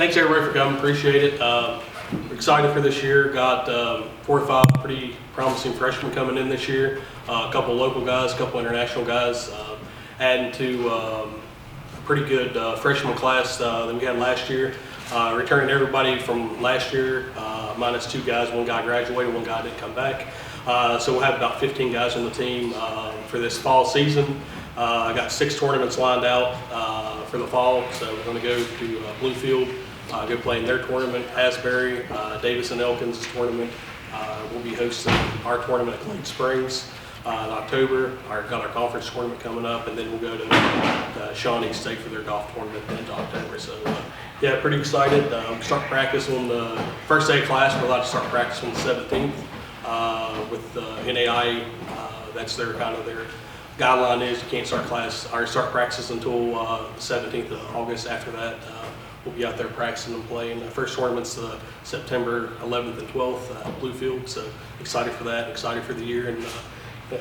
Thanks everybody for coming, appreciate it. We're excited for this year. Got 4 or 5 pretty promising freshmen coming in this year. A couple local guys, a couple international guys, adding to a pretty good freshman class that we had last year. Returning everybody from last year, minus 2 guys. 1 guy graduated, 1 guy didn't come back. So we'll have about 15 guys on the team for this fall season. I got 6 tournaments lined out for the fall, so we're going to go to Bluefield, go play in their tournament. Asbury, Davis and Elkins' tournament. We'll be hosting our tournament at Lake Springs in October. Got our conference tournament coming up, and then we'll go to Shawnee State for their golf tournament in October. So yeah, pretty excited. Start practice on the first day of class. We're allowed to start practice on the 17th with NAI. That's their their guideline is you can't start practice until the 17th of August. After that, we'll be out there practicing and playing. The first tournament's September 11th and 12th at Bluefield. So excited for that. Excited for the year. And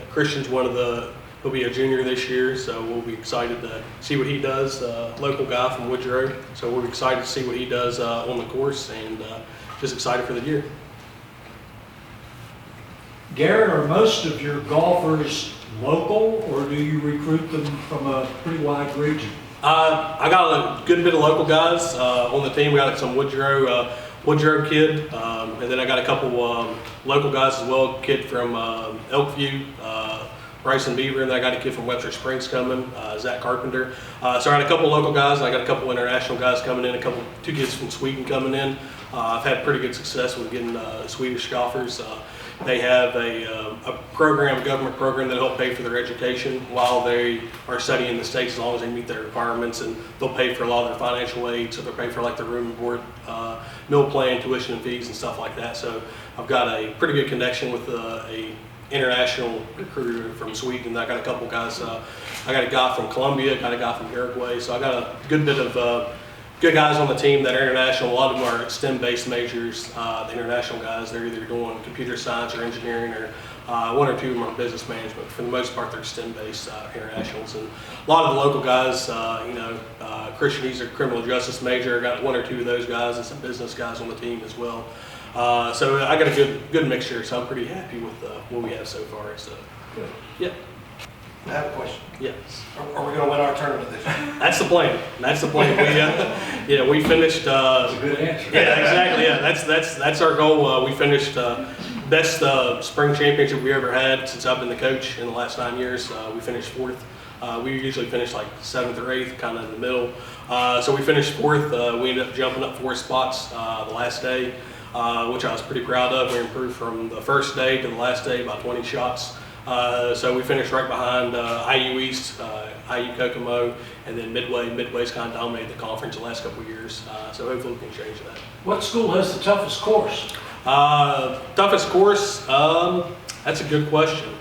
Christian's he'll be a junior this year, so we'll be excited to see what he does. Local guy from Woodrow, so we're excited to see what he does on the course, and just excited for the year. Garrett, are most of your golfers local, or do you recruit them from a pretty wide region? I got a good bit of local guys on the team. We got some Woodrow kid, and then I got a couple local guys as well. A kid from Elkview, Bryson Beaver, and then I got a kid from Webster Springs coming, Zach Carpenter. So I got a couple local guys, and I got a couple international guys coming in, 2 kids from Sweden coming in. I've had pretty good success with getting Swedish golfers. They have a government program that help pay for their education while they are studying in the States, as long as they meet their requirements, and they'll pay for a lot of their financial aid, so they'll pay for like their room and board, meal plan, tuition and fees and stuff like that. So I've got a pretty good connection with a international recruiter from Sweden. I got a couple guys, I got a guy from Colombia, got a guy from Uruguay, so I got a good bit of good guys on the team that are international. A lot of them are STEM-based majors. The international guys, they're either doing computer science or engineering, or 1 or 2 of them are business management. For the most part, they're STEM-based internationals. And a lot of the local guys, Christian, he's a criminal justice major. I got 1 or 2 of those guys and some business guys on the team as well. So I got a good mixture, so I'm pretty happy with what we have so far. So, good. Yeah. I have a question. Yes. Are we going to win our tournament this year? That's the plan. That's the plan. We finished. That's a good answer. Yeah, exactly. Yeah, that's our goal. We finished best spring championship we ever had since I've been the coach in the last 9 years. We finished 4th. We usually finish like 7th or 8th, kind of in the middle. So we finished 4th. We ended up jumping up 4 spots the last day, which I was pretty proud of. We improved from the first day to the last day by 20 shots. So we finished right behind IU East, IU Kokomo, and then Midway. Midway's kind of dominated the conference the last couple of years, so hopefully we can change that. What school has the toughest course? Toughest course? That's a good question.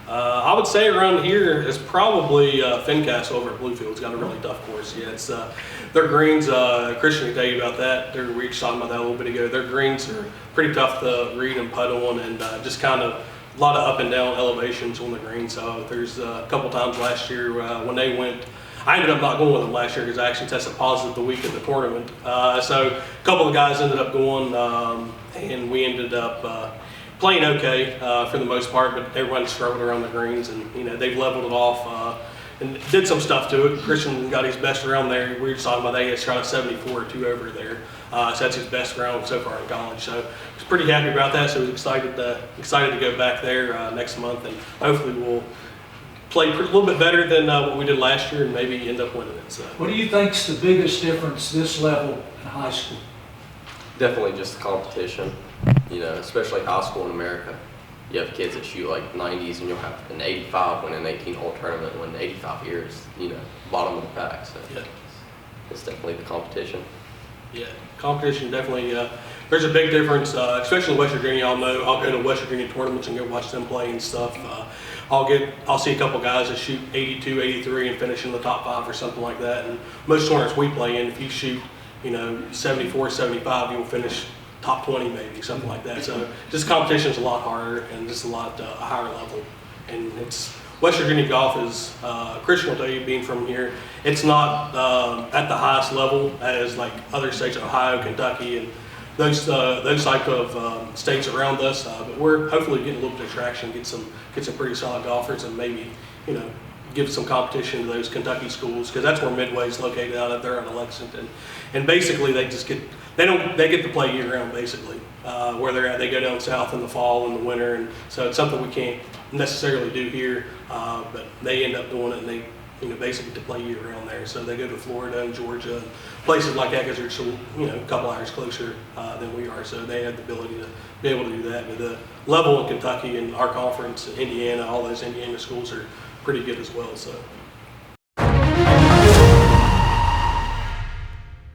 I would say around here is probably Fincastle over at Bluefield's got a really tough course. Yeah, it's their greens. Christian can tell you about that. We were just talking about that a little bit ago. Their greens are pretty tough to read and putt on, and just kind of a lot of up and down elevations on the green. So there's a couple times last year when they went, I ended up not going with them last year because I actually tested positive the week of the tournament. So a couple of guys ended up going, and we ended up playing okay for the most part, but everyone struggled around the greens, and they've leveled it off and did some stuff to it. Christian got his best round there. We were just talking about they had shot a 74 or 2 over there. So that's his best round so far in college. So he's pretty happy about that. So he's excited to go back there next month, and hopefully we'll play a little bit better than what we did last year and maybe end up winning it. So. What do you think's the biggest difference this level in high school? Definitely just the competition. Especially high school in America. You have kids that shoot like 90s, and you'll have an 85 win an 18-hole tournament when 85 years, bottom of the pack. So yeah, it's definitely the competition. Yeah, competition definitely. There's a big difference, especially in West Virginia. I'll go to West Virginia tournaments and go watch them play and stuff. I'll see a couple guys that shoot 82, 83 and finish in the top 5 or something like that. And most tournaments we play in, if you shoot, 74, 75, you'll finish top 20 maybe, something like that. So just competition is a lot harder and just a higher level. And it's West Virginia golf is, Christian will tell you, being from here, it's not at the highest level as like other states, Ohio, Kentucky, and those type of states around us. But we're hopefully getting a little bit of traction, get some pretty solid golfers, and maybe, you know, give some competition to those Kentucky schools, because that's where Midway's located out up there in Lexington. And basically they just get, they get to play year round basically. Where they're at, they go down south in the fall and the winter, and so it's something we can't necessarily do here, but they end up doing it, and they, you know, basically to play year round there. So they go to Florida and Georgia and places like that, because they're still, you know, a couple hours closer than we are, so they have the ability to be able to do that. But the level in Kentucky and our conference, Indiana, all those Indiana schools are pretty good as well. So